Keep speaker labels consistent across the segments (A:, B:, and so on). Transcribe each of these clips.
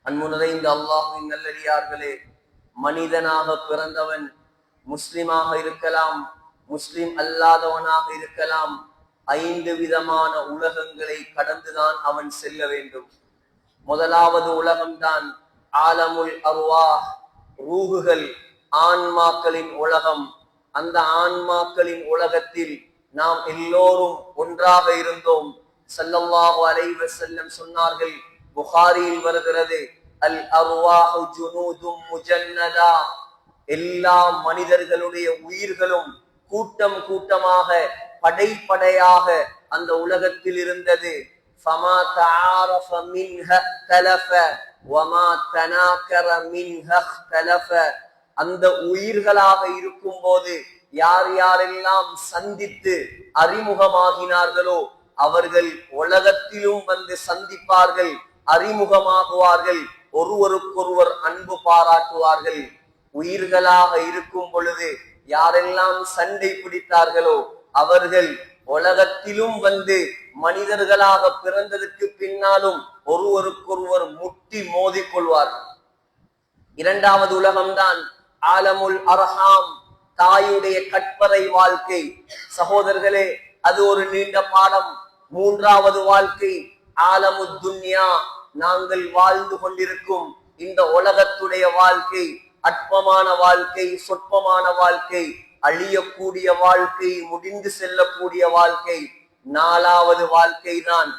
A: அன்பு நிறைந்த அல்லாஹ்வின் நல்லடியார்களே, மனிதனாக பிறந்தவன் முஸ்லிமாக இருக்கலாம், முஸ்லிம் அல்லாதவனாக இருக்கலாம். 5 விதமான உலகங்களை கடந்துதான் அவன் செல்ல வேண்டும். முதலாவது உலகம்தான் ஆலமுல் அர்வாஹ், ரூஹுகள், ஆன்மாக்களின் உலகம். அந்த ஆன்மாக்களின் உலகத்தில் நாம் எல்லோரும் ஒன்றாக இருந்தோம். ஸல்லல்லாஹு அலைஹி வஸல்லம் சொன்னார்கள், புகாரியில் வருகிறது, அல் அர்வாஹு ஜுனூதும் முஜன்னதா, எல்லா மனிதர்களுடைய உயிர்களும் கூட்டம் கூட்டமாக படைப்படையாக அந்த உலகத்தில் இருந்தது. ஃபமா தஆரஃப மின்ஹ தலஃப வமா தனாக்கர மின்ஹ தலஃப, அந்த உயிர்களாக இருக்கும் போது யார் யாரெல்லாம் சந்தித்து அறிமுகமாகினார்களோ அவர்கள் உலகத்திலும் வந்து சந்திப்பார்கள், அறிமுகமாகுவார்கள், ஒருவருக்கொருவர் அன்பு பாராட்டுவார்கள். உயிர்களாக இருக்கும் பொழுது யாரெல்லாம் சண்டை பிடித்தார்களோ அவர்கள் உலகத்திலும் வந்து மனிதர்களாக பிறந்ததற்கு பின்னாலும் ஒருவருக்கொருவர் முட்டி மோதிக் கொள்வார்கள். இரண்டாவது உலகம்தான் ஆலமுல் அர்ஹாம், தாயுடைய கற்பறை வாழ்க்கை. சகோதரர்களே, அது ஒரு நீண்ட பாடம். மூன்றாவது வாழ்க்கை ஆலமு துன்யா, நாங்கள் வாழ்ந்து கொண்டிருக்கும் இந்த உலகத்துடைய வாழ்க்கை அற்பமான வாழ்க்கை, சொற்பமான வாழ்க்கை, அழியக்கூடிய வாழ்க்கை, முடிந்து செல்லக்கூடிய வாழ்க்கை. நாலாவது வாழ்க்கை தான்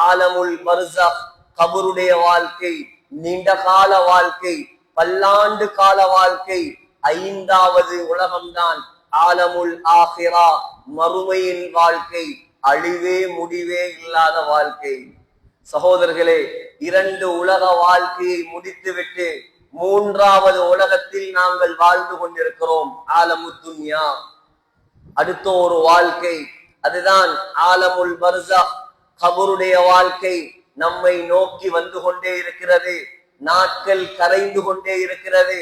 A: ஆலமுல் பர்ஸக், கபருடைய வாழ்க்கை, நீண்ட கால வாழ்க்கை, பல்லாண்டு கால வாழ்க்கை. ஐந்தாவது உலகம்தான் ஆலமுல் ஆஹிரா, மறுமையின் வாழ்க்கை, அழிவே முடிவே இல்லாத வாழ்க்கை. சகோதரர்களே, 2 உலக வாழ்க்கையை முடித்துவிட்டு மூன்றாவது உலகத்தில் நாங்கள் வாழ்ந்து கொண்டிருக்கிறோம், ஆலமு துன்யா. அடுத்த ஒரு வாழ்க்கை, அதுதான் ஆலமுல் பர்ஸக், கபருடைய வாழ்க்கை. நம்மை நோக்கி வந்து கொண்டே இருக்கிறது, நாட்கள் கரைந்து கொண்டே இருக்கிறது,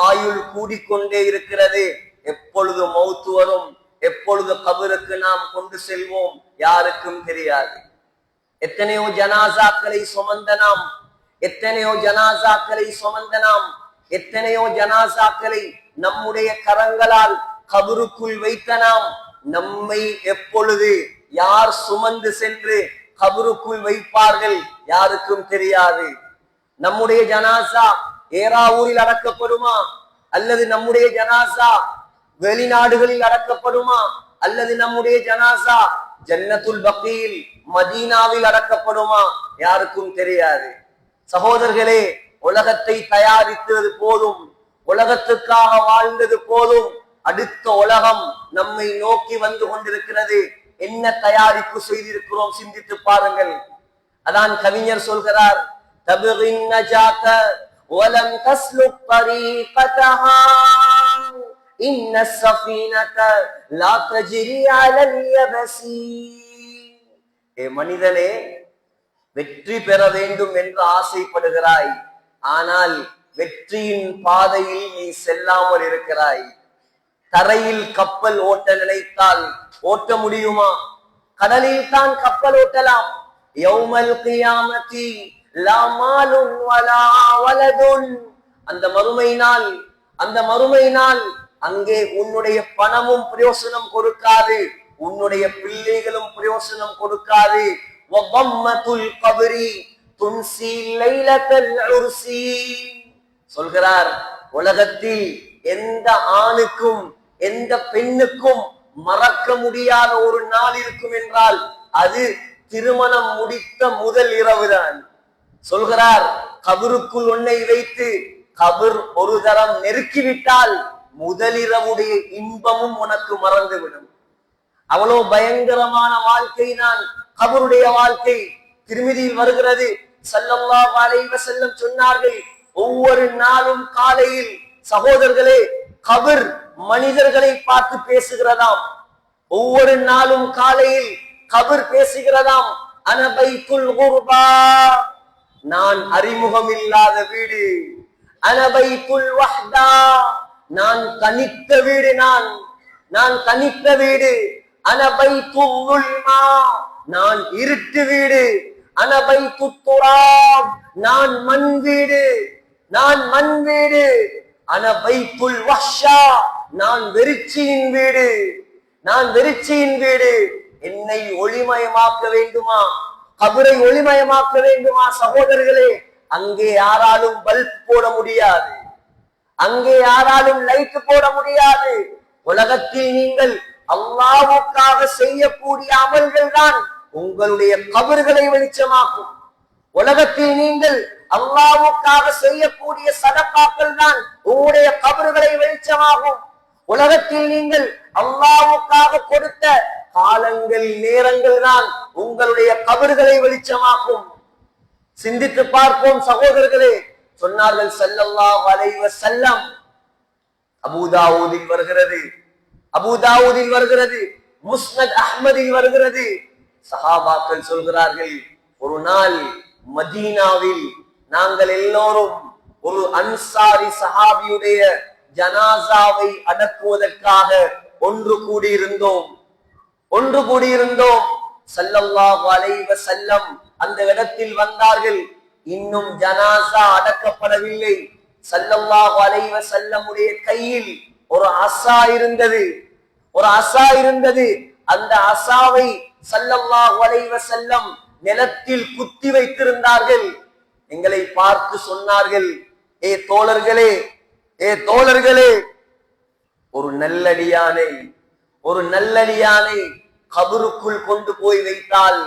A: ஆயுள் கூடிக்கொண்டே இருக்கிறது. எப்பொழுது மௌத்து வரும், எப்பொழுது கபருக்கு நாம் கொண்டு செல்வோம், யாருக்கும் தெரியாது. எத்தனையோ ஜனாசாக்களை சுமந்த நாம், எத்தனையோ ஜனாசாக்களை சுமந்த நாம், எத்தனையோ ஜனாசாக்களை நம்முடைய கரங்களால் கபருக்குள் வைத்த நாம், நம்மை எப்பொழுது யார் சுமந்து சென்று கபருக்குள் வைப்பார்கள் யாருக்கும் தெரியாது. நம்முடைய ஜனாசா ஏராவூரில் அடக்கப்படுமா, அல்லது நம்முடைய ஜனாசா வெளிநாடுகளில் அடக்கப்படுமா, அல்லது நம்முடைய ஜனாசா ஜன்னத்துல் பக்கீல் மதீனாவில் அடக்கப்படுமா, யாருக்கும் தெரியாது. சகோதரர்களே, உலகத்தை தயாரித்தது போதும், உலகத்துக்காக வாழ்ந்தது போதும். அடுத்த உலகம் நம்மை நோக்கி வந்து கொண்டிருக்கிறது. என்ன தயாரிப்பு செய்திருக்கிறோம் சிந்தித்து பாருங்கள். அதான் கவிஞர் சொல்கிறார், தபகின் நஜாத வலம் தஸ்லுக் தரீகதஹா இன்ன ஸஃபீனத லா தஜ்ரி அலல் யபஸி. ஏ மனிதனே, வெற்றி பெற வேண்டும் என்று ஆசைப்படுகிறாய், ஆனால் வெற்றியின் பாதையில் நீ செல்லாமல் இருக்கிறாய். தரையில் கப்பல் ஓட்ட நினைத்தால் ஓட்ட முடியுமா? கடலில் தான் கப்பல் ஓட்டலாம். யௌமல் கியாமத்தி லா மாலுன் வலா வலதுன், அந்த மறுமை நாள் அங்கே உன்னுடைய பணமும் பிரயோசனம் கொடுக்காது, உன்னுடைய பிள்ளைகளும் பிரயோசனம் கொடுக்காது. சொல்கிறார், உலகத்தில் எந்த ஆணுக்கும் எந்த பெண்ணுக்கும் மறக்க முடியாத ஒரு நாள் இருக்கும் என்றால் அது திருமணம் முடித்த முதல் இரவுதான். சொல்கிறார், கபருக்குள் உன்னை வைத்து கபர் ஒரு தரம் நெருக்கிவிட்டால் முதலிரவுடைய இன்பமும் உனக்கு மறந்துவிடும். அவ்வளவு பயங்கரமான வாழ்க்கை தான் கபருடைய வாழ்க்கை. திருமிதியில் வருகிறது, ஸல்லல்லாஹு அலைஹி வஸல்லம் சொன்னார்கள், ஒவ்வொரு நாளும் காலையில் சகோதரர்களே கபர் மனிதர்களை பார்த்து பேசுகிறதாம். ஒவ்வொரு நாளும் காலையில் கபர் பேசுகிறதாம், அன பைத்துல் குர்பா, நான் அறிமுகம் இல்லாத வீடு. அன பைத்துல் வஹ்தா, நான் தனித்த வீடு, நான் தனித்த வீடு. அன பைத்துல் ظுல்மா, நான் இருட்டு வீடு. அன பைத்துத் துராப், நான் மண் வீடு. நான் மண் வீடு, அன பைத்துல் வஹ்ஷா, நான் வெறிச்சியின் வீடு, நான் வெறிச்சியின் வீடு. என்னை ஒளிமயமாக்க வேண்டுமா, கபரை ஒளிமயமாக்க வேண்டுமா? சகோதரர்களே, அங்கே யாராலும் பல்ப் போட முடியாது, அங்கே யாராலும் லைட் போட முடியாது. உலகத்தில் நீங்கள் அல்லாஹ்வுக்காக செய்யக்கூடிய அமல்கள் தான் உங்களுடைய கபர்களை வெளிச்சமாக்கும். உலகத்தில் நீங்கள் அல்லாஹ்வுக்காக செய்யக்கூடிய சதகாக்கள் தான் உங்களுடைய கபர்களை வெளிச்சமாகும். உலகத்தில் நீங்கள் அல்லாஹ்வுக்காக கொடுத்த காலங்கள், நேரங்கள் தான் உங்களுடைய கபர்களை வெளிச்சமாக்கும். சிந்தித்து பார்ப்போம் சகோதரர்களே. சொன்னார்கள் ஸல்லல்லாஹு அலைஹி வஸல்லம், அபூதாவூதில் வருகிறது, அபூதாவூதில் வருகிறது, முஸ்னத் அஹ்மதில் வருகிறது. சஹாபாக்கள் சொல்கிறார்கள், ஒரு நாள் மதீனாவில் நாங்கள் எல்லோரும் ஒரு அன்சாரி சஹாபியுடைய ஜனாசாவை அடக்குவதற்காக ஒன்று கூடியிருந்தோம். ஸல்லல்லாஹு அலைஹி வஸல்லம் அந்த இடத்தில் வந்தார்கள். இன்னும் ஜனாசா அடக்கப்படவில்லை. ஸல்லல்லாஹு அலைஹி வஸல்லம் உடைய கையில் ஒரு அஸா இருந்தது, ஒரு அஸா இருந்தது. அந்த அஸாவை ஸல்லல்லாஹு அலைஹி வஸல்லம் நிலத்தில் குத்தி வைத்திருந்தார்கள். எங்களை பார்த்து சொன்னார்கள், ஏ தோழர்களே, ஏ தோழர்களே, ஒரு நல்லடியானை, ஒரு நல்லடியானை கபருக்குள் கொண்டு போய் வைத்தால்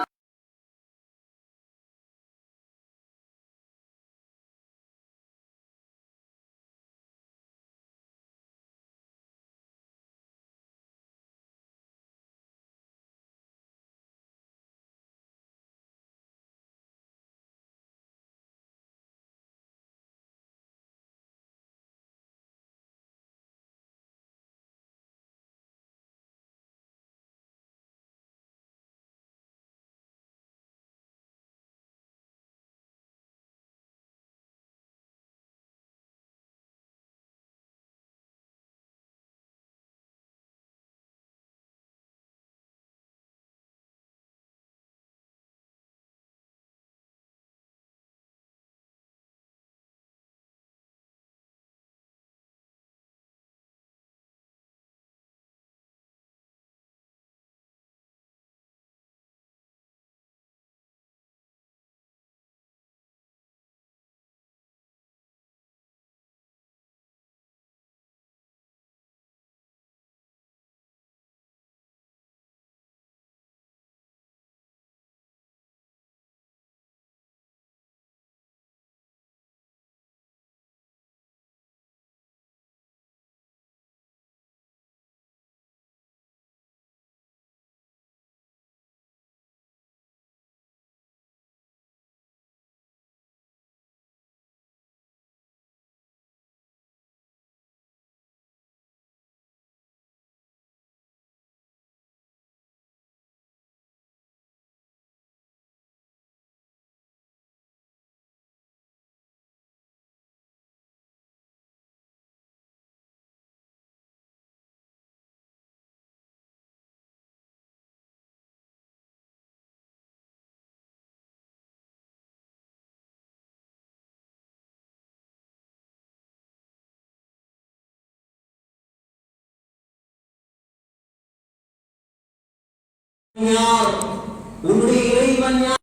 A: உன்னுடைய இறைவன் யார்?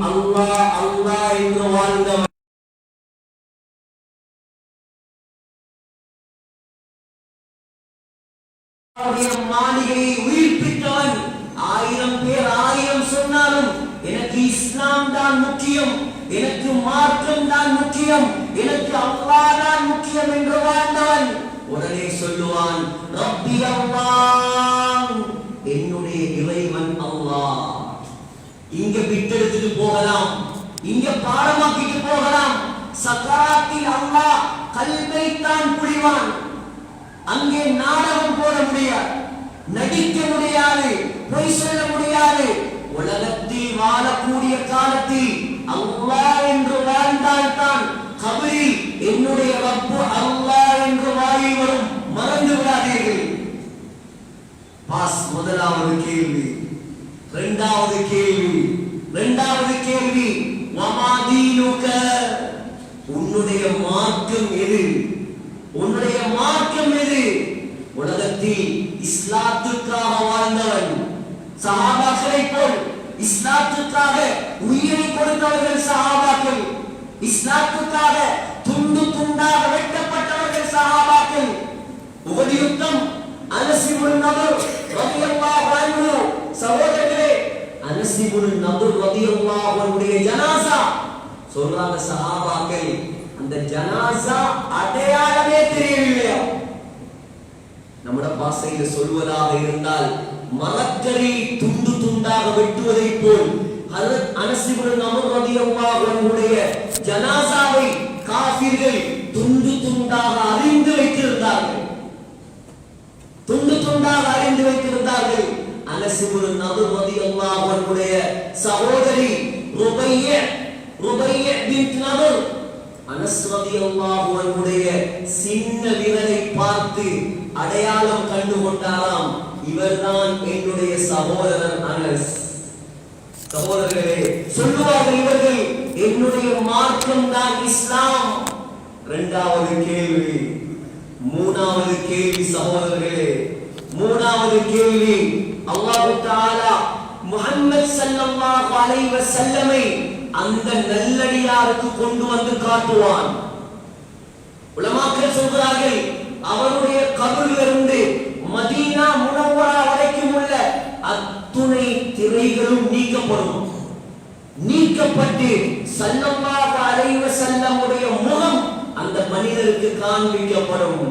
A: அல்லாஹ் அல்லாஹ் என்று வாழ்ந்தவன். மாளிகையை உயிர்ப்பித்தவன். 1000 பேர் 1000 சொன்னாலும் எனக்கு இஸ்லாம் தான் முக்கியம், எனக்கு மார்க்கம் தான் முக்கியம், எனக்கு அல்லாஹ் தான் முக்கியம் என்று வாழ்ந்தவன் உடனே சொல்லுவான், ரப்பி அல்லாஹ், என்னுடைய இறைவன் அல்லாஹ். இங்க விட்டெடுத்துட்டு போகலாம், இங்க பாடமாக்கிட்டு போகலாம். சக்கராத்தில் அல்லாஹ் கல்வை தான் புரிவான். அங்கே நாடகம் போட முடியாது, நடிக்க முடியாது, பொய் சொல்ல முடியாது. உலகத்தில் வாழக்கூடிய காலத்தில் அல்லாஹ் என்று வாழ்ந்தால்தான் கபரில் என்னுடைய ரப்பு அல்லாஹ் என்று வாழி வரும். மறந்து விடாதீர்கள். முதலாவது கேள்வி. இரண்டாவது கேள்வி, வமா தீனுக, உன்னுடைய மார்க்கம் எது? உன்னுடைய மார்க்கம் எது? உலகத்தில் இஸ்லாத்துக்காக வாழ்ந்தவன் சஹாபாக்களை போல் இஸ்லாத்துக்காக உயிரை கொடுத்தவர்கள் சஹாபாக்கள், இஸ்லாத்துக்காக துண்டு துண்டாக வெட்டப்பட்டவர்கள் சஹாபாக்கள். உஹது யுத்தம், அனஸ் இப்னு நதுர் ரலியல்லாஹு அன்ஹு, சகோதரர்களே, அனஸ் இப்னு நதுர் ரலியல்லாஹு அன்ஹுடைய ஜனாஸா சொல்றாங்க சஹாபாக்கள், அந்த ஜனாஸா அடையாளமே தெரியவில்லையா? நம்முடைய பாஷையில் சொல்வதாக இருந்தால் மரக்கறி துண்டு துண்டாக வெட்டுவதை போல் ஹஜ்ரத் அனஸ் இப்னு நதுர் ரலியல்லாஹு அன்ஹுடைய ஜனாஸாவை காஃபிர்கள் துண்டு துண்டாக அறிந்து வைத்திருந்தார்கள், துண்டு துண்டாக அறிந்து வைத்திருந்தார்கள். அனஸ் இப்னு நதுர் ரலியல்லாஹு அன்ஹுடைய சகோதரி ருபைய பின்த் நதுர் அனஸ் ரலியல்லாஹு அன்ஹுடைய சின்ன விரலை பார்த்து அடையாளம் கண்டு கொண்டாராம், இவர்தான் என்னுடைய சகோதரர் அனஸ். சகோதரர்களே, சொல்லுவார்கள் இவர்கள் என்னுடைய மார்க்கம் தான் இஸ்லாம். இரண்டாவது கேள்வி, மூணாவது கேள்வி சகோதரர்களே, மூணாவது கேள்வி, அல்லாஹ் தஆலா முஹம்மது ஸல்லல்லாஹு அலைஹி வஸல்லமை அந்த நல்லடியாருக்கு கொண்டு வந்து காட்டுவான். உலமாக்கள் சொல்கிறார்கள், அவருடைய கபரிலிருந்து மதீனா முனவ்வரா வரைக்கும் உள்ள அத்துணை திரைகளும் நீக்கப்படும். நீக்கப்பட்டு ஸல்லல்லாஹு அலைஹி வஸல்லமுடைய முகம் அந்த மனிதருக்கு காண்பிக்கப்படும்.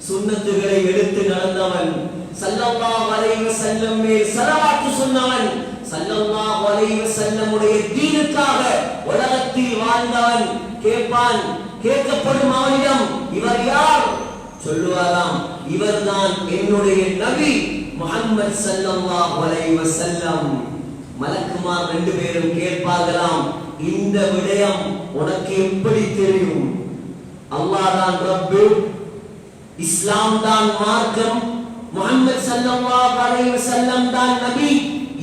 A: சுன்னத்துகளை எடுத்து நடந்தவன், ஸல்லல்லாஹு அலைஹி வஸல்லம் மேல் ஸலவாத் சொன்னவன், ஸல்லல்லாஹு அலைஹி வஸல்லமுடைய தீனுக்காக உலகத்தில் வாழ்ந்தவன் கேட்பான். கேட்கப்படும் அவனிடம், இவர் யார்? சொல்லுவாராம், இவர்தான் என்னுடைய நபி முஹம்மது ஸல்லல்லாஹு அலைஹி வஸல்லம். மலக்குமார் ரெண்டு பேரும் கேட்பார்களாம், இந்த விடயம் உனக்கு எப்படி தெரியும்? அல்லாஹ் தான் ரப்பு, இஸ்லாம் தான் மார்க்கம், முஹம்மது ஸல்லல்லாஹு அலைஹி வஸல்லம் தான் நபி,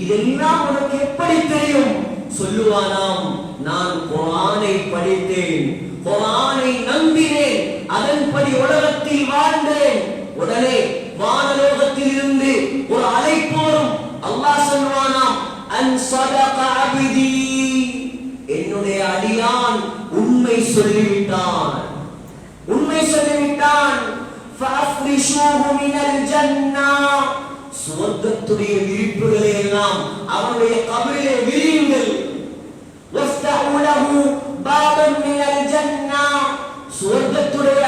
A: இதெல்லாம் உனக்கு எப்படி தெரியும்? சொல்லுவானாம், நான் குர்ஆனை படித்தேன், குர்ஆனை நம்பினேன், அதன்படி உலகத்தில் வாழ்ந்தேன். உடனே வானலோகத்தில் இருந்து ஒரு அழைப்பு வரும். அல்லாஹ் சொல்வானாம், அன் ஸதக அப்தி, என்னுடைய அடியான் உண்மை சொல்லிவிட்டான், உண்மை சொல்லிவிட்டான். ஃபஅஃப்ரிஷூஹு மினல் ஜன்னah, சுவர்க்கத்துடைய விரிப்புகளை எல்லாம் அவனுடைய கபரிலே விரியுங்கள். வஃப்தஹு லஹு பாபன் மினல் ஜன்னah, சுவர்க்கத்துடைய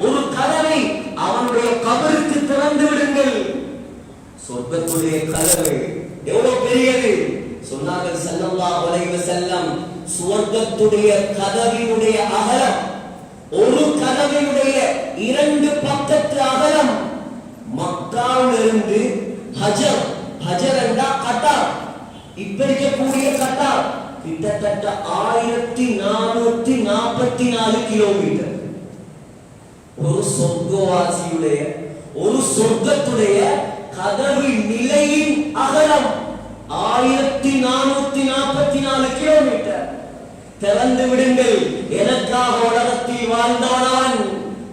A: ஒரு கதவை அவனுடைய கபருக்கு திறந்து விடுங்கள். சொர்க்கத்துடைய கதவு எவ்வளவு பெரியது சொன்னார்கள் ஸல்லல்லாஹு அலைஹி வஸல்லம். சுவர்க்கத்துடைய கதவினுடைய அகலம், ஒரு கதவினுடைய இரண்டு பக்கத்து அகலம் மக்காவிலிருந்து ஹஜர் என்றா கட்டார், இப்ப இருக்கக்கூடிய கட்டார் கிட்டத்தட்ட 1444 கிலோமீட்டர். ஒரு சொர்க்கவாசியுடைய, ஒரு சொர்க்கத்துடைய கதவின் நிலையின் அகலம் 1444 கிலோமீட்டர். திறந்து விடுங்கள், எனக்காக உலகத்தில் வாழ்ந்தவனான்.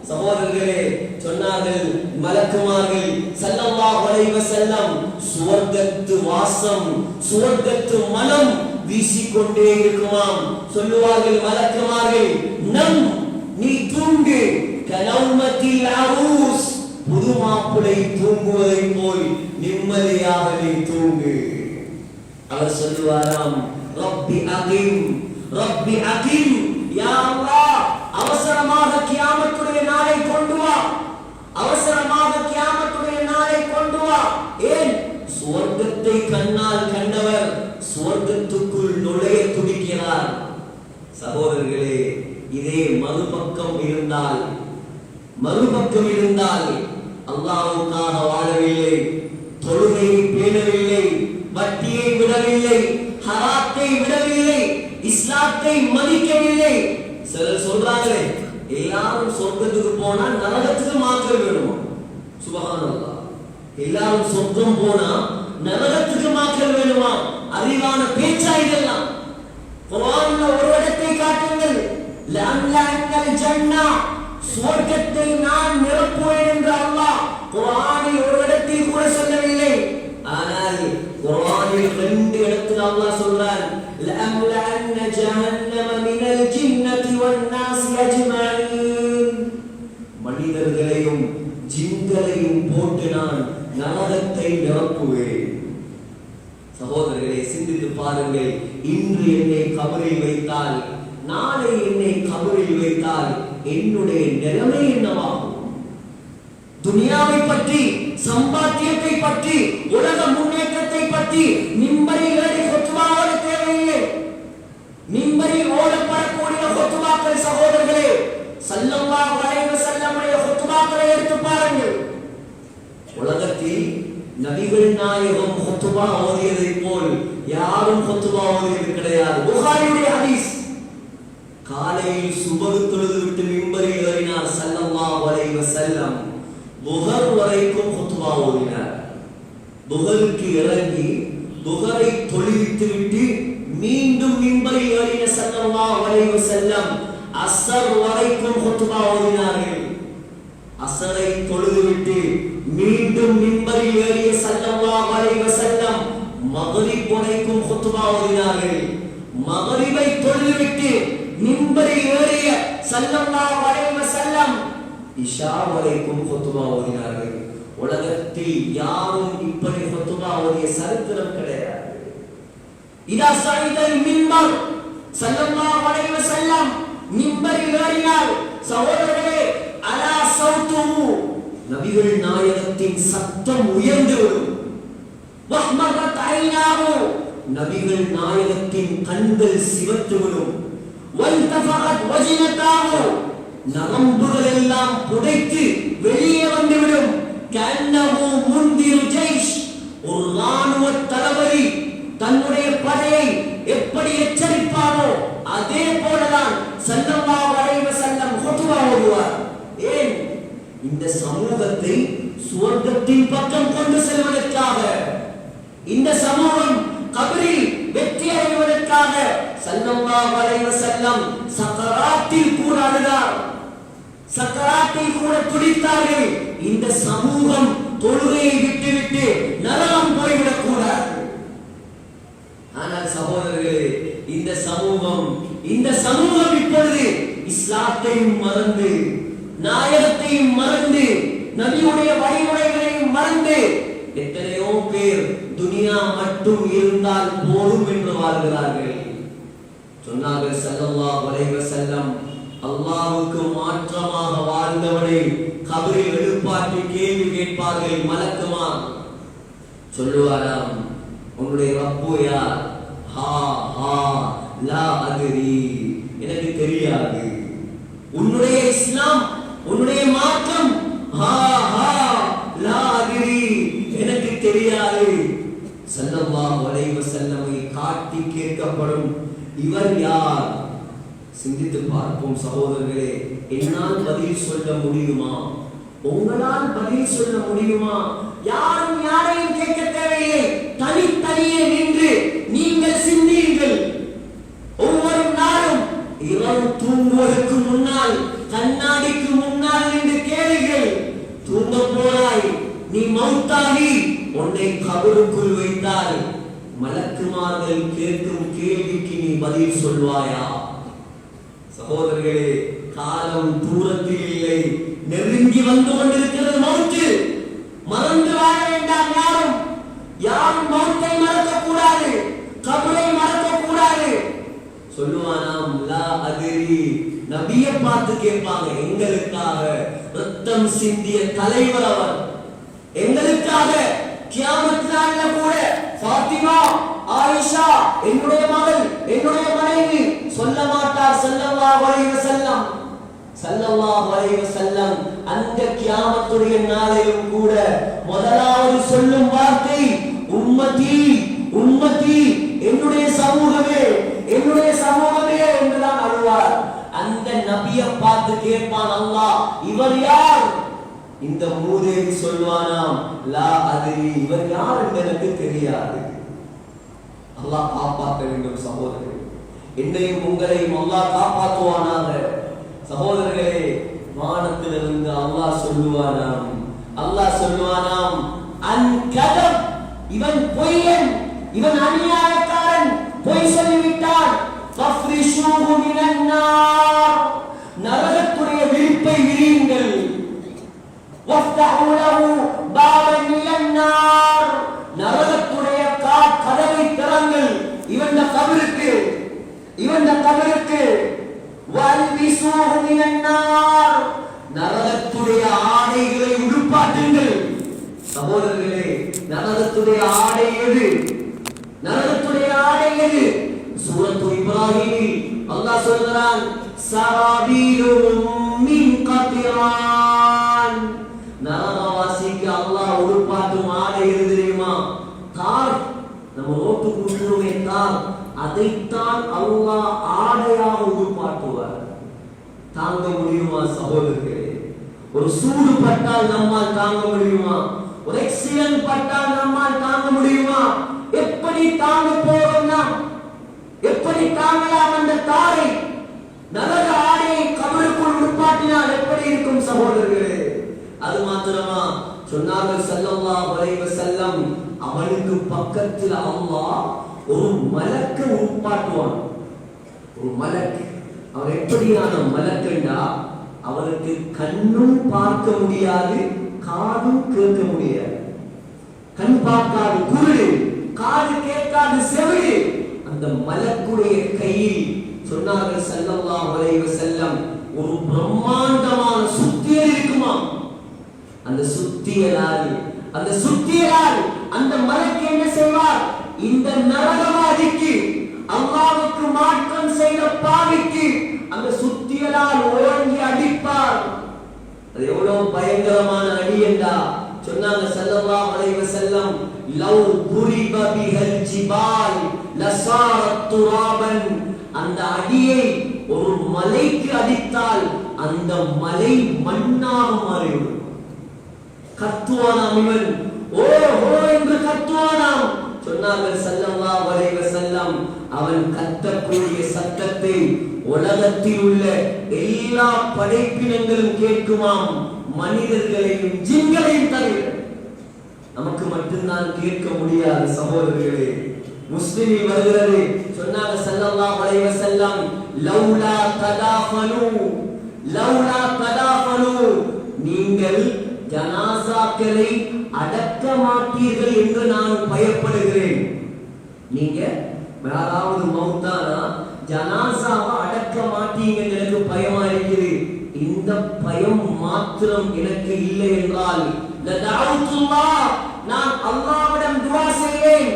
A: சகோதரர்களே, சொன்னார்கள் மலக்குமார்கள் ஸல்லல்லாஹு அலைஹி வஸல்லம், சுவர்க்கத்து வாசம், சுவர்க்கத்து மனம் வீசிக்கொண்டே இருக்குமாம். சொல்லுவார்கள் மலக்குமார்கள், நம், நீ தூங்கு, கனௌமத்தில் அரூஸ், புது மாப்பிளை தூங்குவதை போல் நிம்மதியாக நீ தூங்கு. அவர் சொல்லுவாராம், ரப்பி அகிம், ரப்பி அகிம், யா அல்லாஹ், அவசரமாக கியாமத்துடைய நாளை கொண்டு வா, அவசரமாக கியாமத்துடைய நாளை கொண்டு வா. ஏன்? சுவர்க்கத்தை கண்ணால் கண்டவர் சுவர்க்கத்துக்குள் நுழைய துடிக்கிறார். சகோதரர்களே, இதே மறுபக்கம் இருந்தால், மறுபக்கம் இருந்தால் அல்லாஹ்வுக்காக வாழவில்லை, தொழுகையை பேணவில்லை, வட்டியை விடவில்லை, ஹராத்தை விடவில்லை, இஸ்லாத்தை மதிக்கவில்லை. சிலர் சொல்றாங்களே, எல்லாரும் சொர்க்கத்துக்கு போனா நரகத்துக்கு மாத்திரம் வேணுமா? சுபஹானல்லாஹ், எல்லாரும் சொர்க்கம் போனா நரகத்துக்கு மாத்திரம் வேணுமா? அறிவான பேச்சா இதெல்லாம்? குர்ஆன்ல ஒரு இடத்தை காட்டுங்கள், லஅம்லஅன்னல் ஜன்னah சுவர்க்கத்தை நான் நிரப்புவேன் என்று அல்லாஹ் குர்ஆனில் ஒரு இடத்தில் கூட சொல்லவில்லை. ஆனால் குர்ஆனில் 2 இடத்தில் அல்லாஹ் சொல்றான், லஅம்லஅன்ன ஜஹன்னம மினல் ஜின்னதி வன் நாஸி அஜ்மஈன். மனிதர்களையும் ஜின்களையும் போட்டு நான் நரகத்தை நிரப்புவேன். சகோதரர்களே, சிந்தித்து பாருங்கள். இன்று என்னை கபரில் வைத்தால், நாளை என்னை கபரில் வைத்தால் என்னுடைய நிலைமை என்னவாகும்? துனியாவை பற்றி, சம்பாத்தியத்தை பற்றி, உலக முன்னேற்றத்தை பற்றி மிம்பரில் ஏறி குத்பா ஓட தேவையில்லை. மிம்பரில் ஓடப்படக்கூடிய குத்பாக்கள் சகோதரர்களே, ஸல்லல்லாஹு அலைஹி வஸல்லமுடைய குத்பாக்களை எடுத்து பாருங்கள். உலகத்தில் நபிகள் நாயகம் குத்பா ஓதியதை போல் யாரும் குத்பா ஓதியது கிடையாது. புகாரியுடைய ஹதீஸ். காலையில் சுபஹ் தொழுது விட்டு மிம்பரில் ஏறினார் ஸல்லல்லாஹு அலைஹி வஸல்லம். புஹர் வரைக்கும் குத்பா ஓதினார். புஹருக்கு இறங்கி புஹரை தொழுவித்து விட்டு மீண்டும் மிம்பரில் ஏறின ஸல்லல்லாஹு அலைஹி வஸல்லம் அஸ்ர் வரைக்கும் குத்பா ஓதினார்கள். அஸ்ரை தொழுதுவிட்டு மீண்டும் மிம்பரில் ஏறிய ஸல்லல்லாஹு அலைஹி வஸல்லம் மக்ரிப் வரைக்கும் குத்பா ஓதினார்கள். மக்ரிபை தொழுதுவிட்டு மிம்பரில் ஏறிய ஸல்லல்லாஹு அலைஹி வஸல்லம் இஷா வரைக்கும் குத்பா ஓதினார்கள். உலகத்தில் யாரும் இப்படி குத்பா ஓதிய சரித்திரம் கிடையாது. இதா ஸைதல் மிம்பர் ஸல்லல்லாஹு அலைஹி வஸல்லம் மிம்பரில் ஏறினார். சகோதரர்களே, அலா சௌத்துஹு, நபிகள் நாயகத்தின் சத்தம் உயர்ந்து விடும். வஹ்மரத் ஐனாஹு, நபிகள் நாயகத்தின் கண்கள் சிவந்து விடும். வல்தஃபரத் வஜ்னதாஹு, நரம்புகள் எல்லாம் புடைத்து வெளியே வந்துவிடும். கன்னஹு முன்திரு ஜைஷ், ஒரு ராணுவ தளபதி தன்னுடைய படையை எப்படி எச்சரிப்பானோ அதே போலதான் ஸல்லல்லாஹு அலைஹி வஸல்லம் குத்பா ஓதுவார். ஏன்? இந்த சமூகத்தை சுவர்க்கத்தின் பக்கம் கொண்டு செல்வதற்காக, இந்த சமூகம் கபரில் வெற்றி அடைவதற்காக ஸல்லல்லாஹு அலைஹி வஸல்லம் சக்கராத்தில் கூட அழுதார், சக்கராத்தில் கூட துடித்தார்கள். இந்த சமூகம் தொழுகையை விட்டுவிட்டு நரகம் போய்விடக் கூடாது. ஆனால் சகோதரர்களே, இந்த சமூகம் இப்பொழுது இஸ்லாத்தையும் மறந்து, நாயகத்தையும் மறந்து, நபியுடைய வழிமுறைகளையும் மறந்து, எத்தனையோ பேர் துனியா மட்டும் இருந்தால் போதும் என்று வாழ்கிறார்கள். சொன்னார்கள் ஸல்லல்லாஹு அலைஹி வஸல்லம், அல்லாஹ்வுக்கு மாற்றமாக வாழ்ந்தவனை கபரில் எழுப்பாட்டி கேள்வி கேட்பார்கள் மலக்குமார். சொல்லுவாராம், உன்னுடைய ரப்பு யார்? ஹா ஹா லா அத்ரி, எனக்கு தெரியாது. உன்னுடைய இஸ்லாம், உன்னுடைய மாற்றம், ஹா ஹா லா அத்ரி, எனக்கு தெரியாது. ஸல்லல்லாஹு அலைஹி வஸல்லமை காட்டி கேட்கப்படும், இவர் யார்? சிந்தித்து பார்ப்போம் சகோதரர்களே. என்னால் பதில் சொல்ல முடியுமா? உங்களால் பதில் சொல்ல முடியுமா? யாரும் யாரையும் கேட்க தேவையில்லை. தனித்தனியே நின்று நீங்கள் சிந்தியுங்கள். ஒவ்வொரு நாளும் இரவு தூங்குவதற்கு முன்னால் கண்ணாடிக்கு முன்னால் நின்று கேளுங்கள். தூங்க போறாய், நீ மௌத்தாகி உன்னை கபருக்குள் வைத்தால் மலக்குமார்கள் கேட்கும் கேள்விக்கு நீ பதில் சொல்வாயா? சகோதரர்களே, காலம் தூரத்தில் இல்லை, நெருங்கி வந்து கொண்டிருக்கிறது மௌத்து. மறந்து வாழ வேண்டாம். யாரும் மௌத்தை மறக்க கூடாது, கபரை மறக்க கூடாது. சொல்லுவானாம், லா அத்ரி, நபியை பார்த்து கேட்பாங்க. எங்களுக்காக ரத்தம் சிந்திய தலைவர் அவர், எங்களுக்காக கியாமத் நாள்ல கூட ஃபாத்திமா, ஆயிஷா என்னுடைய மகள், என்னுடைய மனைவி சொல்ல மாட்டார் ஸல்லல்லாஹு அலைஹி வஸல்லம். ஸல்லல்லாஹு அலைஹி வஸல்லம் அந்த கியாமத்துடைய நாளிலும் கூட முதலாவது சொல்லும் வார்த்தை உம்மதி உம்மதி, என்னுடைய சமூகமே, என்னுடைய சமூகமே என்றுதான் அழுவார். அந்த நபியை பார்த்து கேட்பான் அல்லாஹ், இவர் யார்? இந்த மூதேவி சொல்வானாம், லா அத்ரி, இவர் யார் என்று எனக்கு தெரியாது. அல்லாஹ் காப்பாற்ற வேண்டும் சகோதரர்களே. என்னையும் உங்களையும் அல்லாஹ் காப்பாற்றுவானாக. சகோதரர்களே, சொல்லுவானாம், அல்லாஹ் சொல்லுவானாம், அன்கதப், இவன் பொய்யன், இவன் அநியாயக்காரன், பொய் சொல்லிவிட்டான். ஃபஃப்ரிஷூஹு மினன் நார், நரகத்துடைய விரிப்பை விரியுங்கள். வஃப்தஹு லஹு பாபன் மினன் நார், நரகத்துடைய கதவை திறங்கள் இவன் கபருக்கு, இவன் கபருக்கு. வல்பிஸூஹு மினன் நார், நரகத்துடைய ஆடைகளை உடுப்பாட்டுங்கள். சகோதரர்களே, நரகத்துடைய ஆடை எது? நரகத்துடைய ஆடை எது? சூரத்து இப்ராஹீமில் அல்லாஹ் சொல்கிறான், சராபீலும் மின் கத்ரான், நரகவாசிக்கு அல்லாஹ் உடுப்பாட்டும் ஆடை எது தெரியுமா? தார். நம்ம ரோட்டுக்கு உடுத்துறோமே தார், அதைத்தான் அல்லாஹ் ஆடையாக உடுப்பாட்டுவார். தாங்க முடியுமா சகோதரர்களே? ஒரு சூடு பட்டால் நம்மால் தாங்க முடியுமா? ஒரு எக்ஸிடென்ட் பட்டால் நம்மால் தாங்க முடியுமா? எப்படி தாங்க போறோம் நாம்? எப்படி தாங்கலாம் அந்த தாரை? நரக ஆடையை கபருக்குள் உட்பாட்டினால் எப்படி இருக்கும் சகோதரர்களே? அது மாத்திரமா? சொன்னார்கள் ஸல்லல்லாஹு அலைஹி வஸல்லம், அவனுக்கு பக்கத்தில் அல்லாஹ் ஒரு மலக்கை உட்பாட்டுவான். ஒரு மலக்கு. அவன் எப்படியான மலக்குண்டா, அவனுக்கு கண்ணும் பார்க்க முடியாது, காதும் கேட்க முடியாது. கண் பார்க்காது குருடு, காது கேட்காது செவிடு. அந்த மலக்குடைய கையில் சொன்னார்கள் ஸல்லல்லாஹு அலைஹி வஸல்லம், ஒரு பிரம்மாண்டமான சுத்தியல் இருக்குமா. அந்த சுத்தியலால் அந்த மலக்கு என்ன செய்வார்? இந்த நரகவாதிக்கு, அல்லாஹ்வுக்கு மாற்றம் செய்த பாவிக்கு அந்த சுத்தியலால் ஓங்கி அடிப்பார். அது எவ்வளவு பயங்கரமான அடி என்றா சொன்னாங்க ஸல்லல்லாஹு அலைஹி வஸல்லம், லவ் புரிப பிஹல் ஜிபால் லஸாரத் துராபன், அந்த அடியை ஒரு மலைக்கு அடித்தால் அந்த மலை மண்ணாக மாறிவிடும். கத்துவானாம் இவன், ஓ ஓ என்று கத்துவானாம். சொன்னார்கள் ஸல்லல்லாஹு அலைஹி வஸல்லம், அவன் கத்தக்கூடிய சத்தத்தை உலகத்தில் உள்ள எல்லா படைப்பினங்களும் கேட்குமாம், மனிதர்களையும் ஜின்களையும் தவிர. நமக்கு மட்டும்தான் கேட்க முடியாது சகோதரர்களே. முஸ்லிமில் வருகிறது, சொன்னாங்க ஸல்லல்லாஹு அலைஹி வஸல்லம், லௌலா ததாஃபனு, நீங்கள் ஜனாசாக்களை அடக்க மாட்டீர்கள் என்று நான் பயப்படுகிறேன். நீங்க யாராவது மௌத்தானா ஜனாசாவை அடக்க மாட்டீங்கன்னு எனக்கு பயமா இருக்குது. இந்த பயம் மாத்திரம் எனக்கு இல்லை என்றால் நான் அல்லாஹ்விடம் துஆ செய்வேன்,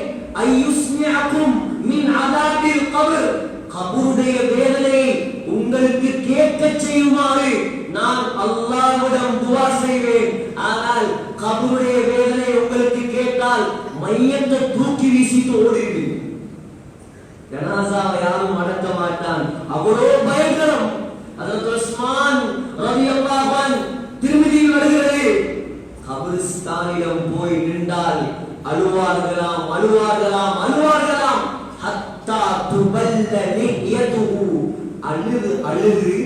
A: ஐயுஸ்மிஅகும் மின் அதாபில் கபர், கபருடைய வேதனையை உங்களுக்கு கேட்க செய்யுமாறு நான் அல்லாஹ்விடம் துஆ செய்வேன். ஆனால் கபருடைய வேதனை உங்களுக்கு கேட்டால் மையத்தை தூக்கி வீசிட்டு ஓடிடுவீங்க. ஜனாசாவை யாரும் அடக்க மாட்டான், அவ்வளோ பயங்கரம். ஹஜ்ரத் உஸ்மான் ரலியல்லாஹு அன்ஹு திருமிதியில் வருகிறது, கபரிஸ்தானிடம் போய் நின்றால் அழுவார்களாம் அழுவார்களாம் அழுவார்களாம், ஹத்தா துபல்ல லிஹ்யதுஹு, அழுது அழுது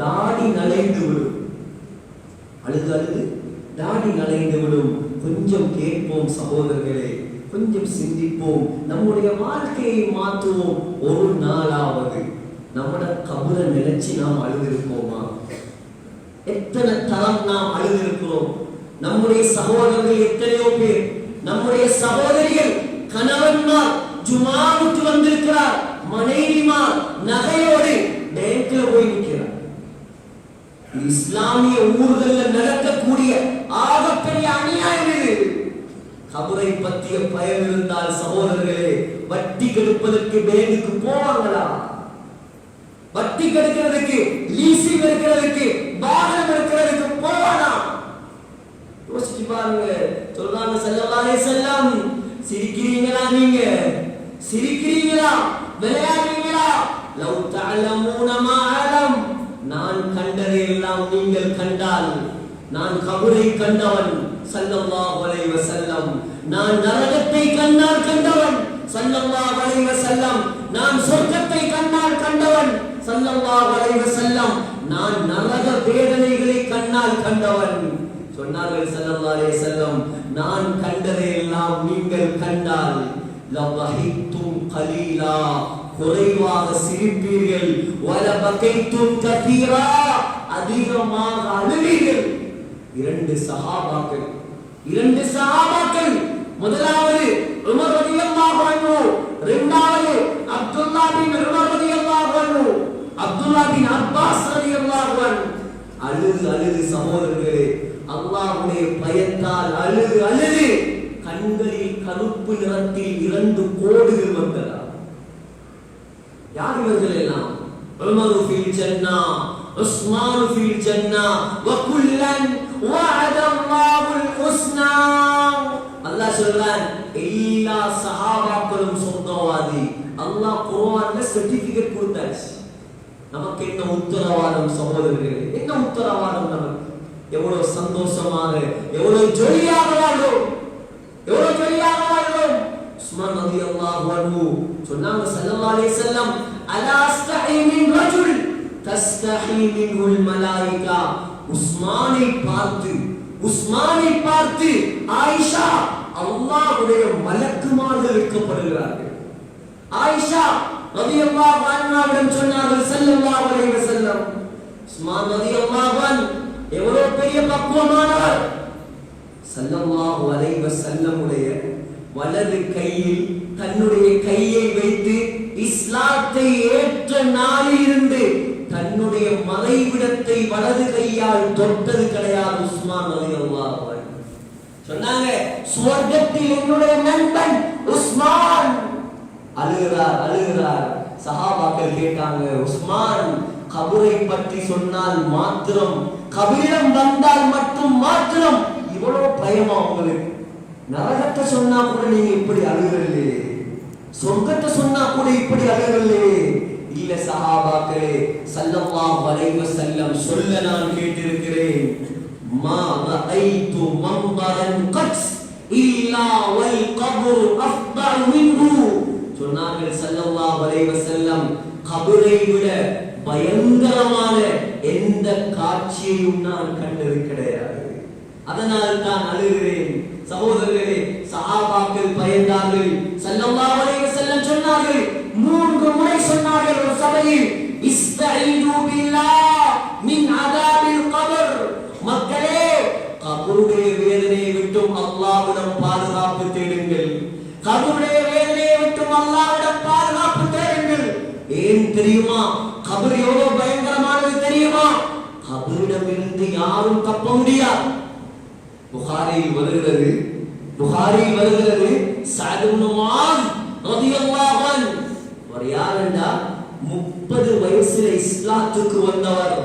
A: தாடி நலைந்து விடும். அழுது அழுது தாடி நலைந்து விடும். கொஞ்சம் கேட்போம் சகோதரர்களே, கொஞ்சம் சிந்திப்போம், நம்முடைய வாழ்க்கையை மாற்றுவோம். ஒரு நாளாவது நம்மட கபரை நினைச்சு நாம் அழுதிருப்போமா? எத்தனை தரம் நாம் அழுதிருக்கிறோம்? நம்முடைய சகோதரர்கள் எத்தனையோ பேர், நம்முடைய சகோதரிகள், கணவன்மார் ஜுமாவுக்கு வந்திருக்கிறார், மனைவிமார் நகையோடு பேங்க்ல போய் நிற்கிறார். இஸ்லாமிய ஊர்களில் நடக்கக்கூடிய ஆகப்பெரிய அநியாயம் இது. கபரை பற்றிய பயம் இருந்தால் சகோதரர்களே, வட்டி கெடுப்பதற்கு பேங்குக்கு போவாங்களா? வட்டி கெடுக்கிறதுக்கு, லீசிங் எடுக்கிறதுக்கு, வாகனம் எடுக்கிறதுக்கு போவானா? யோசிச்சு பாருங்க. சொல்றாங்க ஸல்லல்லாஹு அலைஹி வஸல்லம், சிரிக்கிறீங்களா? நீங்க சிரிக்கிறீங்களா? விளையாடுறீங்களா? லவ் தஅலமூன மா அலம், நான் கண்டதை எல்லாம் நீங்கள் கண்டால். நான் கபரை கண்டவன் ஸல்லல்லாஹு அலைஹி வஸல்லம், நான் நரகத்தை கண்டால் கண்டவன் ஸல்லல்லாஹு அலைஹி வஸல்லம், நான் சொர்க்கத்தை கண்டால் கண்டவன் ஸல்லல்லாஹு அலைஹி வஸல்லம், நான் நரக வேதனைகளை கண்ணால் கண்டவன் சொன்னார்கள் ஸல்லல்லாஹு அலைஹி வஸல்லம், நான் கண்டதை எல்லாம் நீங்கள் கண்டால் லபஹித்தும் கலீலா, குறைவாக சிரிப்பீர்கள், வலபகைத்தும் கதீரா, அதிகமாக அழுவீர்கள். இரண்டு சஹாபாக்கள், முதலாவது உமர் ரலியல்லாஹு அன்ஹு, இரண்டாவது அப்துல்லாஹ் பின் உமர் ரலியல்லாஹு அன்ஹு, அப்துல்லாஹ் பின் அப்பாஸ் ரலியல்லாஹு அன்ஹு. அழுது சகோதரர்களே, அல்லாஹ்வுடைய பயத்தால் அழுது கண்களில் கருப்பு நிறத்தில் 2 கோடுகள் வந்ததா. யார் இவர்கள் எல்லாம்? உமர் ஃபில் ஜன்னா, உஸ்மான் ஃபில் ஜன்னா, வ குல்லன் வஅத அல்லாஹுல் ஹுஸ்னா. அல்லாஹ் சொல்றான், எல்லா சஹாபாக்களும் சொர்க்கவாதி. அல்லாஹ் குர்ஆன்ல சர்டிபிகேட் கொடுத்தாச்சு. நமக்கு என்ன உத்தரவாதம் சகோதரர்களே? என்ன உத்தரவாதம் நமக்கு? எவ்வளவு சந்தோஷமாக, எவ்வளவு ஜொலியாக வாழ்றோம். உஸ்மான் ரலியல்லாஹு அன்ஹு சொன்னாங்க ஸல்லல்லாஹு அலைஹி வஸல்லம், அலா அஸ்தஹி மின் ரஜுல் தஸ்தஹி மின்ஹுல் மலாயிகா. உஸ்மானை பார்த்து ஆயிஷா அல்லாஹ்வுடைய மலக்குமார்கள் வெட்கப்படுகிறார்கள். ஆயிஷா ரலியல்லாஹு அன்ஹாவிடம் சொன்னார்கள் ஸல்லல்லாஹு அலைஹி வஸல்லம், உஸ்மான் ரலியல்லாஹு அன்ஹு எவ்வளவு பெரிய பக்குவமானவர். ஸல்லல்லாஹு அலைஹி வஸல்லம் உடைய வலது கையில் தன்னுடைய கையை வைத்து இஸ்லாத்தை ஏற்ற நாளிலிருந்து தன்னுடைய மறைவிடத்தை வலது கையால் தொட்டது கிடையாது உஸ்மான் ரலியல்லாஹு அன்ஹு. சொன்னாங்க, சுவர்க்கத்தில் என்னுடைய நண்பன் உஸ்மான். அழுகிறார். சஹாபாக்கள் கேட்டாங்க, உஸ்மான் கபரை பற்றி சொன்னால் மாத்திரம், கபரிடம் வந்தால் மாத்திரம் இவ்வளவு பயமா உங்களுக்கு? நரகத்தை சொன்னா கூட நீங்க இப்படி அழுகிறீர்களே, சொர்க்கத்தை சொன்னா கூட இப்படி அழுகிறீர்களே. இல்ல சஹாபாக்களே, ஸல்லல்லாஹு அலைஹி வஸல்லம் சொல்ல நான் கேட்டிருக்கிறேன், மா ரஅய்து மன்தரன் கத் இல்லா வல் கப்ரு அஃதல் மின்ஹு. சொன்னார்கள் ஸல்லல்லாஹு அலைஹி வஸல்லம், கபரை விட பயங்கரமான எந்த காட்சியையும் நான் கண்டது கிடையாது. அதனால் தான் அழுகிறேன். சகோதரர்களே, சஹாபாக்கள் பயந்தார்கள். ஸல்லல்லாஹு அலைஹி வஸல்லம் சொன்னார்கள், 3 முறை சொன்னார்கள் ஒரு சபையில், இஸ்தஈது பில்லாஹ் மின் அதாபில் கபர். மக்களே, கபருடைய வேதனையை விட்டும் அல்லாஹ்விடம் பாதுகாப்பு தேடுங்கள். கபருடைய வேதனையை விட்டும் அல்லாஹ்விடம் பாதுகாப்பு தேடுங்கள். ஏன் தெரியுமா? கபர் எவ்வளவு பயங்கரமானது தெரியுமா? கபரிடம் இருந்து யாரும் தப்ப முடியாது. புகாரியில் வருகிறது சஅத் இப்னு முஆத் ரலியல்லாஹு அன்ஹு. அவர் யாருன்னா 30 வயசுல இஸ்லாத்துக்கு வந்தவர்,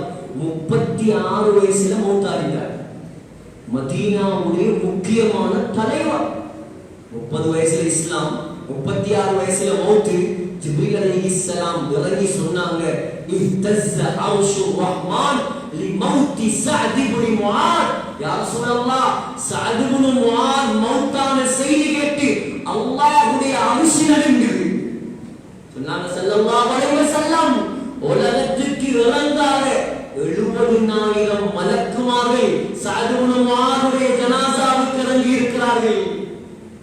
A: 36 வயசுல மௌத்தாகிட்டார். மதீனாவுடைய முக்கியமான தலைவர். 30 வயசுல இஸ்லாம், 36 வயசுல மௌத். ஜிப்ரீல் அலைஹிஸ்ஸலாம் இறங்கி சொன்னாங்க, இஹ்தஸ்ஸ அர்ஷுர் ரஹ்மான் லிமௌத்தி சஅத் இப்னு முஆத். யா ரசூலல்லாஹ், சஅத் இப்னு முஆத் மௌத்தான செய்தி கேட்டு அல்லாஹ்வுடைய அரிசி நடுங்குது. சொன்னாங்க ஸல்லல்லாஹு அலைஹி வஸல்லம், உலகத்துக்கு இறங்காத 70,000 மலக்குமார்கள் சஅத் இப்னு முஆதுடைய ஜனாசாவுக்கு இறங்கி இருக்கிறார்கள்.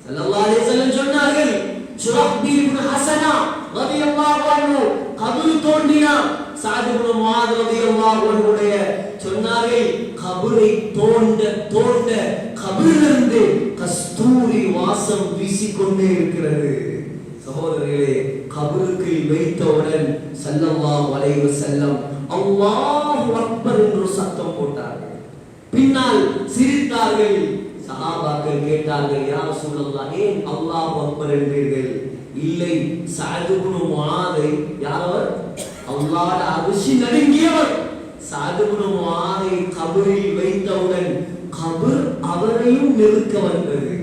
A: ஸல்லல்லாஹு அலைஹி வஸல்லம் சொன்னார்கள், ஷுரஹ்பீல் இப்னு ஹஸனா ரலியல்லாஹு அன்ஹு கபர் தோண்டினா. சஅத் இப்னு முஆத் ரலியல்லாஹு அன்ஹுடைய சொன்னார்கள், கபரை தோண்ட கபரிலிருந்து கஸ்தூரி வாசம் வீசிக்கொண்டே இருக்கிறது. சகோதரர்களே, கபருக்கு வைத்தவுடன் ஸல்லல்லாஹு அலைஹி வஸல்லம் அல்லாஹு அக்பர் என்று சத்தம் போட்டார்கள். பின்னால் சிரித்தார்கள். சஹாபாக்கள் கேட்டார்கள், யா ரசூலல்லாஹ், ஏன் அல்லாஹு அக்பர் என்றீர்கள்? இல்லை, சஅத் இப்னு முஆத் யாரவர்? அல்லாஹ்வுடைய அரிசி நடுங்கியவர். சஅத் இப்னு முஆதை கபரில் வைத்தவுடன் கபர் அவரையும் நெருக்க வந்தது.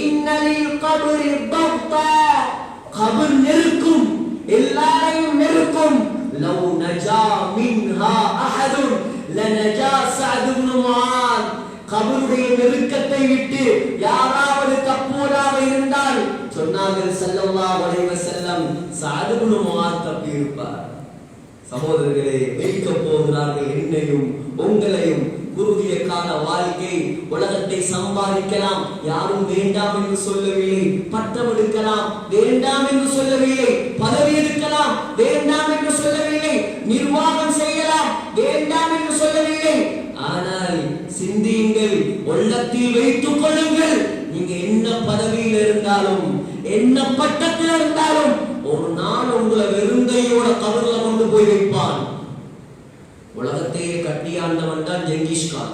A: இன்னலில் கபரி தஃதா, கபர் நெருக்கும், எல்லாரையும் நெருக்கும். லவ் நஜா மின்ஹா அஹதுன் லனஜா சஅத் இப்னு முஆத். கபருடைய நெருக்கத்தை விட்டு யாராவது தப்புவதாக இருந்தால் சொன்னார்கள் ஸல்லல்லாஹு அலைஹி வஸல்லம், சஅத் இப்னு முஆத் தப்பி இருப்பார். சகோதரர்களே, வைக்க போகிறார்கள் என்னையும் உங்களையும். குறுகிய கால வாழ்க்கை, உலகத்தை சம்பாதிக்கலாம், யாரும் வேண்டாம் என்று சொல்லவில்லை. பட்டம் எடுக்கலாம், வேண்டாம் என்று சொல்லவில்லை. பதவி எடுக்கலாம், வேண்டாம் என்று சொல்லவில்லை. நிர்வாகம் செய்யலாம், வேண்டாம் என்று சொல்லவில்லை. ஆனால் சிந்தியுங்கள், உள்ளத்தில் வைத்துக் கொள்ளுங்கள், நீங்க என்ன பதவியில் இருந்தாலும் என்ன பட்டத்தில் இருந்தாலும் ஒரு நாள் உங்களை வெறுங்கையோட கபர்ல கொண்டு போய் வைப்பான். உலகத்தையே கட்டியாண்டவன் தான் ஜெங்கிஸ்கான்.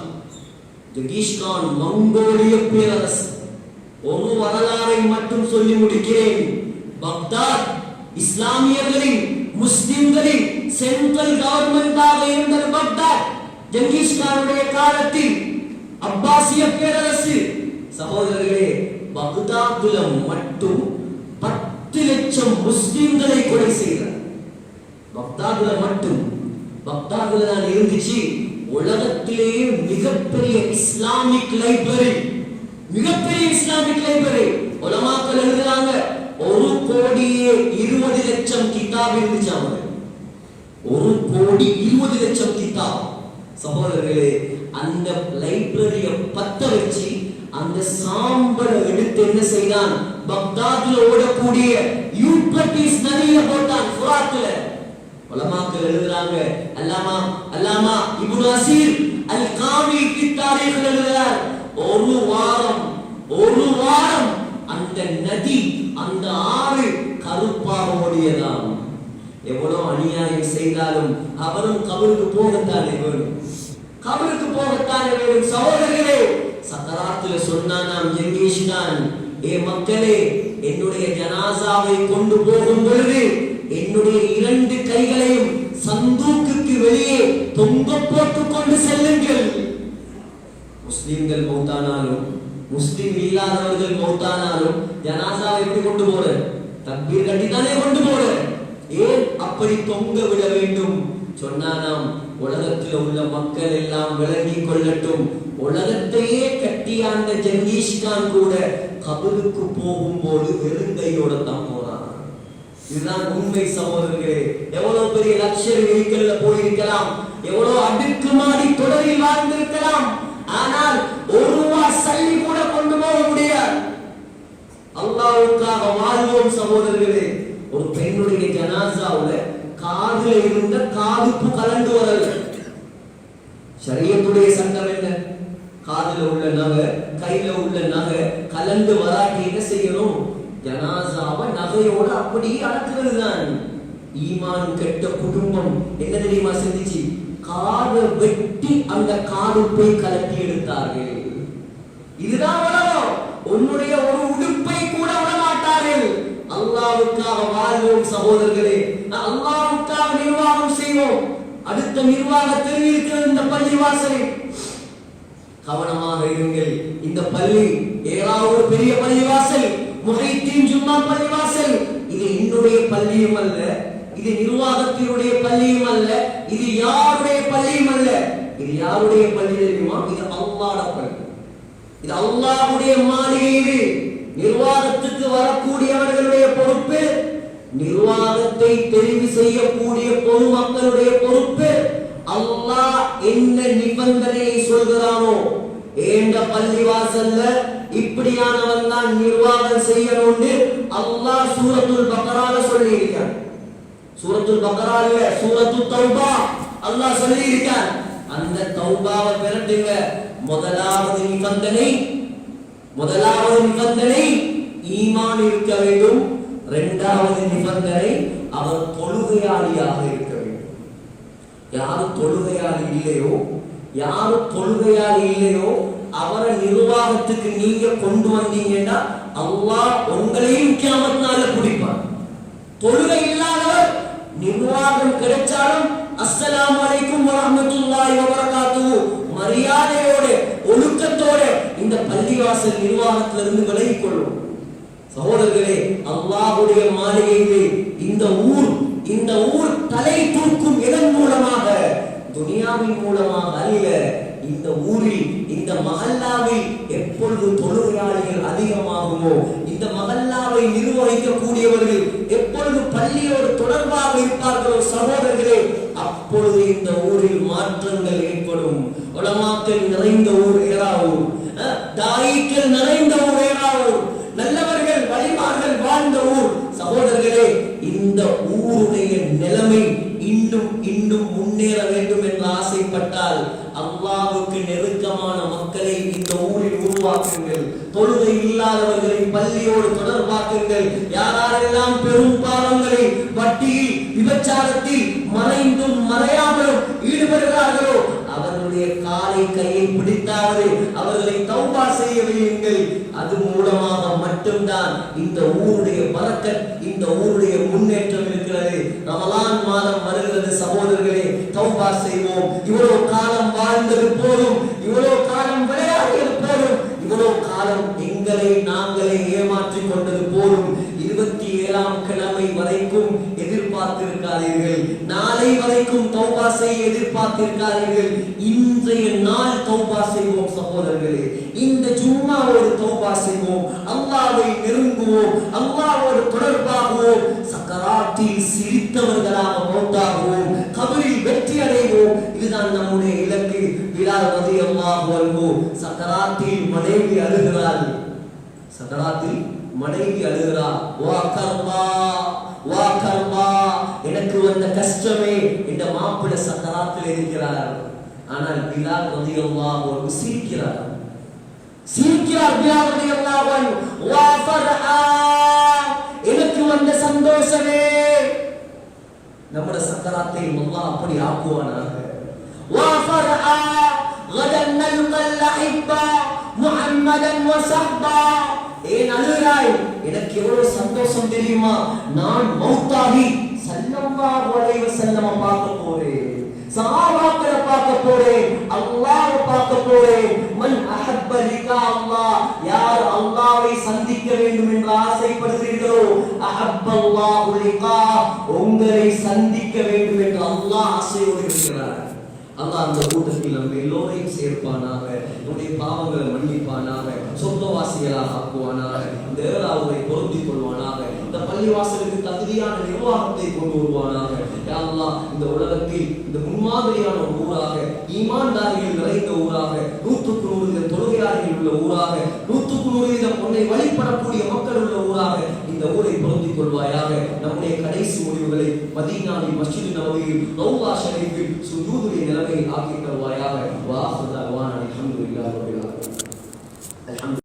A: ஜெங்கிஸ்கான் மங்கோலிய பேரரசு. ஒரு வரலாறை மட்டும் சொல்லி முடிக்கிறேன். பக்தாத் இஸ்லாமியர்களின் முஸ்லிம்களின் சென்ட்ரல் கவர்மெண்டாக இருந்தது பக்தாத். ஜெங்கிஸ்கானுடைய காலத்தில் அப்பாசிய பேரரசு. சகோதரர்களே, பக்தாதுல மட்டும் 10 லட்சம் முஸ்லிம்களை கொலை செய்தார். பக்தாதுல மட்டும். பக்தாதுல தான் இருந்துச்சு உலகத்திலேயே மிகப்பெரிய இஸ்லாமிக் லைப்ரரி. மிகப்பெரிய இஸ்லாமிக் லைப்ரரி. உலமாக்கள் எழுதுறாங்க 1,20,00,000 கிதாப் இருந்துச்சாங்க. 1,20,00,000 கிதாப். சகோதரர்களே, அந்த லைப்ரரிய பத்த வச்சு அந்த சாம்பலை எடுத்து என்ன செய்தான்? பக்தாதுல ஓடக்கூடிய யூப்ரட்டிஸ் நதியில போட்டான், ஃபுராத்ல. உலமாக்கள் எழுதுறாங்க, அல்லாமா இப்னு அசீர் அல் காமி ஃபி தாரீக் எழுதுறார், ஒரு வாரம் அந்த நதி, அந்த ஆறு கருப்பாக ஓடியதாம். எவ்வளவு அநியாயம் செய்தாலும் அவரும் கபருக்கு போகத்தானே வேணும். கபருக்கு போகத்தானே வேணும். சகோதரர்களே, சக்கராத்துல சொன்னானாம் ஜெங்கிஸ்கான், ஏ மக்களே, என்னுடைய ஜனாசாவை கொண்டு போகும் பொழுது என்னுடைய 2 கைகளையும் சந்தூக்குக்கு வெளியே தொங்க போட்டுக் கொண்டு செல்லுங்கள். முஸ்லிம்கள் மௌத்தானாலும் முஸ்லிம் இல்லாதவர்கள் மௌத்தானாலும் ஜனாசாவை எப்படி கொண்டு போற? தக்பீர் கட்டி தானே கொண்டு போற. ஏன் அப்படி தொங்க விட வேண்டும்? சொன்னானாம், உலகத்தில் உள்ள மக்கள் எல்லாம் விளங்கிக் கொள்ளட்டும், உலகத்தையே கட்டியாண்ட ஜெங்கிஸ்கான் கூட கபருக்கு போகும்போது வெறுங்கையோட தான் போனான். இதுதான் உண்மை சகோதரர்களே. எவ்வளவு பெரிய லக்ஸரி வெஹிக்கிள்ல போயிருக்கலாம், எவ்வளவு அடுக்குமாடி தொடரில் வாழ்ந்திருக்கலாம், ஆனால் ஒரு ரூபாய் சல்லி கூட கொண்டு போக முடியாது. அல்லாஹ்வுக்காக வாழ்வோம் சகோதரர்களே. ஒரு பெண்ணுடைய ஜனாசாவுல காதுல இருந்த காதுப்பு கலந்து வரல. ஷரியத்துடைய சட்டம் என்ன? காதுல உள்ள நகை, கையில உள்ள நகை கலந்து வராட்டி என்ன செய்யணும்? ஜனாசாவை நகையோட அப்படியே அடக்குறதுதான். ஈமான் கெட்ட குடும்பம் என்ன தெரியுமா செஞ்சிச்சு? காதை வெட்டி அந்த காதுப்பை கலட்டி எடுத்தார்கள். இதுதான் உலகம். உன்னுடைய ஒரு உடுப்பை கூட விட மாட்டார்கள். அல்லாஹ்வுக்காக வாழ்வோம் சகோதரர்களே. அல்லாஹ்வுக்காக நிர்வாகம் செய்வோம். அடுத்த நிர்வாகத்தில் இருக்கிற இந்த பள்ளி வாசலில் கவனமாக இருங்கள். இந்த பள்ளி ஏதாவது பெரிய பள்ளி வாசல், முஹைத்தீன் ஜும்மா பள்ளி வாசல். இது என்னுடைய பள்ளியும் அல்ல, இது நிர்வாகத்தினுடைய பள்ளியும் அல்ல, இது யாருடைய பள்ளியும் அல்ல. இது யாருடைய பள்ளி தெரியுமா? இது அல்லாஹ்வுடைய பள்ளி. இது அல்லாஹ்வுடைய மாளிகை. இது நிர்வாகத்துக்கு வரக்கூடியவர்களுடைய பொறுப்பு, நிர்வாகத்தை தெரிவு செய்யக்கூடிய பொதுமக்களுடைய பொறுப்பு. அல்லாஹ் என்ன நிபந்தனையை சொல்கிறானோ, ஏண்ட பள்ளிவாசல்ல இப்படியானவன் தான் நிர்வாகம் செய்யணும்னு அல்லாஹ் சூரத்துல் பக்ரால சொல்லி இருக்கான். சூரத்துல் பக்ரால சூரத்துல் தௌபா அல்லாஹ் சொல்லி இருக்கான். அந்த தௌபாவை பெறட்டுங்க. முதலாவது நிபந்தனை ஈமான் இருக்க வேண்டும். இரண்டாவது நிபந்தனை அவர் தொழுகையாளியாக இருக்க வேண்டும். யாரு தொழுகையாளி இல்லையோ அவரை நிர்வாகத்துக்கு நீங்க கொண்டு வந்தீங்கன்னா அல்லாஹ் உங்களையும் கியாமத் நாள்ல பிடிப்பார். தொழுகை இல்லாதவர் நிர்வாகம் கிடைச்சாலும் அஸ்ஸலாமு அலைக்கும் வரஹ்மத்துல்லாஹி வபரகாத்துஹு மரியாதையோட ஒழுக்கத்தோட இந்த பள்ளிவாசல் நிர்வாகத்திலிருந்து விலகிக் கொள்ளும். சகோதரர்களே, அல்லாஹ்வுடைய மாளிகையிலே இந்த ஊர் தலை தூக்கும் இதன் மூலமாக, துனியாவின் மூலமாக அல்ல. இந்த ஊரில், இந்த மஹல்லாவில் எப்பொழுது தொழுகையாளிகள் அதிகமாகுமோ, இந்த மஹல்லாவை நிர்வகிக்கக்கூடியவர்கள் எப்பொழுது பள்ளியோடு தொடர்பாக இருப்பார்களோ, சகோதரர்களே, இந்த ஊரில் மாற்றங்கள் ஏற்படும். உலமாக்கள் நிறைந்த ஊர் ஏறாவூர், தாயிக்கள் நிறைந்த ஊர் ஏறாவூர், நல்லவர்கள் வழிமார்கள் வாழ்ந்த ஊர். சகோதரர்களே, இந்த ஊருடைய நிலைமை இன்னும் இன்னும் முன்னேற வேண்டும் என்று ஆசைப்பட்டால் அல்லாஹ்வுக்கு நெருக்கமான மக்களை இந்த ஊரில் உருவாக்குங்கள். தொழுகை இல்லாதவர்களை பள்ளியோடு தொடர்பாக்குங்கள். யாரெல்லாம் பெரும் பாவங்களை, வட்டியில், விபச்சாரத்தில் மறைந்தும் மறையாமலும் ஈடுபடுகிறார்களோ அவர்களுடைய காலை கையை பிடித்தாவது அவர்களை தௌபா செய்ய வையுங்கள். அது மூலமாக மட்டும்தான் இந்த ஊருடைய பரக்கத், இந்த ஊருடைய முன்னேற்றம் இருக்கிறது. ரமலான் மாதம் வருகிறது சகோதரர்களே, தௌபா செய்வோம். இவ்வளவு காலம் வாழ்ந்தது போதும், இவ்வளவு காலம் விளையாடியது போதும், இவ்வளவு காலம் எங்களை நாங்களே ஏமாற்றிக் கொண்டது போதும். 27ஆம் கிழமை வரைக்கும் எதிர்பார்த்திருக்காதீர்கள், நாளை வரைக்கும் தௌபா செய்ய எதிர்பார்த்திருக்காதீர்கள். இன்றைய நாள் தௌபா செய்வோம் சகோதரர்களே. இந்த ஜும்மாவோடு தௌபா செய்வோம், அல்லாஹ்வை நெருங்குவோம், அல்லாஹ்வோடு தொடர்பாகுவோம், சக்கராத்தில் சிரித்தவர்களாக மௌத்தாகுவோம், கபரில் வெற்றி அடைவோம். இதுதான் நம்முடைய இலக்கு. பிலால் ரலியல்லாஹு அன்ஹு சக்கராத்தில் மனைவி அழுகிறாள், சக்கராத்தில் மனைவி அழுகிறார். வா கர்மா, வா கர்மா, எனக்கு வந்த கஷ்டமே. இந்த மாப்பிள்ளை சக்கராத்தில் இருக்கிறார். ஆனால் பிலால் ரலியல்லாஹு அன்ஹு சிரிக்கிறார், சிரிக்கிறார். பிலால் ரலியல்லாஹு அன்ஹு வா ஃபர்ஹா, எனக்கு வந்த சந்தோஷமே. நம்முடைய சக்கராத்தை அல்லாஹ் அப்படி ஆக்குவானாக. வா ஃபர்ஹா கதன் நல்கல் அஹிப்பா முஹம்மதன் வ ஸஹ்பா. ஏன் அழுகிறாய்? எனக்கு எவ்வளவு சந்தோஷம் தெரியுமா? நான் மௌத்தாகி ஸல்லல்லாஹு அலைஹி வஸல்லம் பார்க்க போறேன், சஹாபாக்களை பார்க்க போறேன், அல்லாஹ்வை பார்க்க போறேன். மன் அஹப்ப லிகா அல்லாஹ், யார் அல்லாஹ்வை சந்திக்க வேண்டும் என்று ஆசைப்படுகிறீர்களோ அஹப்பல்லாஹு லிகா, உங்களை சந்திக்க வேண்டும் என்று அல்லாஹ் ஆசையோடு இருக்கிறார். அல்லாஹ் அந்த கூட்டத்தில் நம்ம எல்லோரையும் சேர்ப்பானாக, நம்முடைய பாவங்களை மன்னிப்பானாக, சொர்க்கவாசிகளாக ஆக்குவானாக, இந்த ஏழாவதை பொருந்திக் கொள்வானாக, இந்த பள்ளிவாசலுக்கு தகுதியான நிர்வாகத்தை கொண்டு வருவானாக. யா அல்லாஹ், இந்த உலகத்தில் இந்த முன்மாதிரியான ஒரு ஊராக, ஈமான்தாரிகள் நிறைந்த ஊராக, 100% தொழுகையாளிகள் உள்ள ஊராக, 100% உன்னை வழிபடக்கூடிய மக்கள் உள்ள ஊராக இந்த ஊரை பொருந்திக் கொள்வாயாக. நம்முடைய கடைசி முடிவுகளை மதீனாவில், மஸ்ஜித் நபவியில், ரௌலா ஷரீஃபில் சுஜூதுடைய நிலைமையில் ஆக்கி தருவாயாக. வாஹ்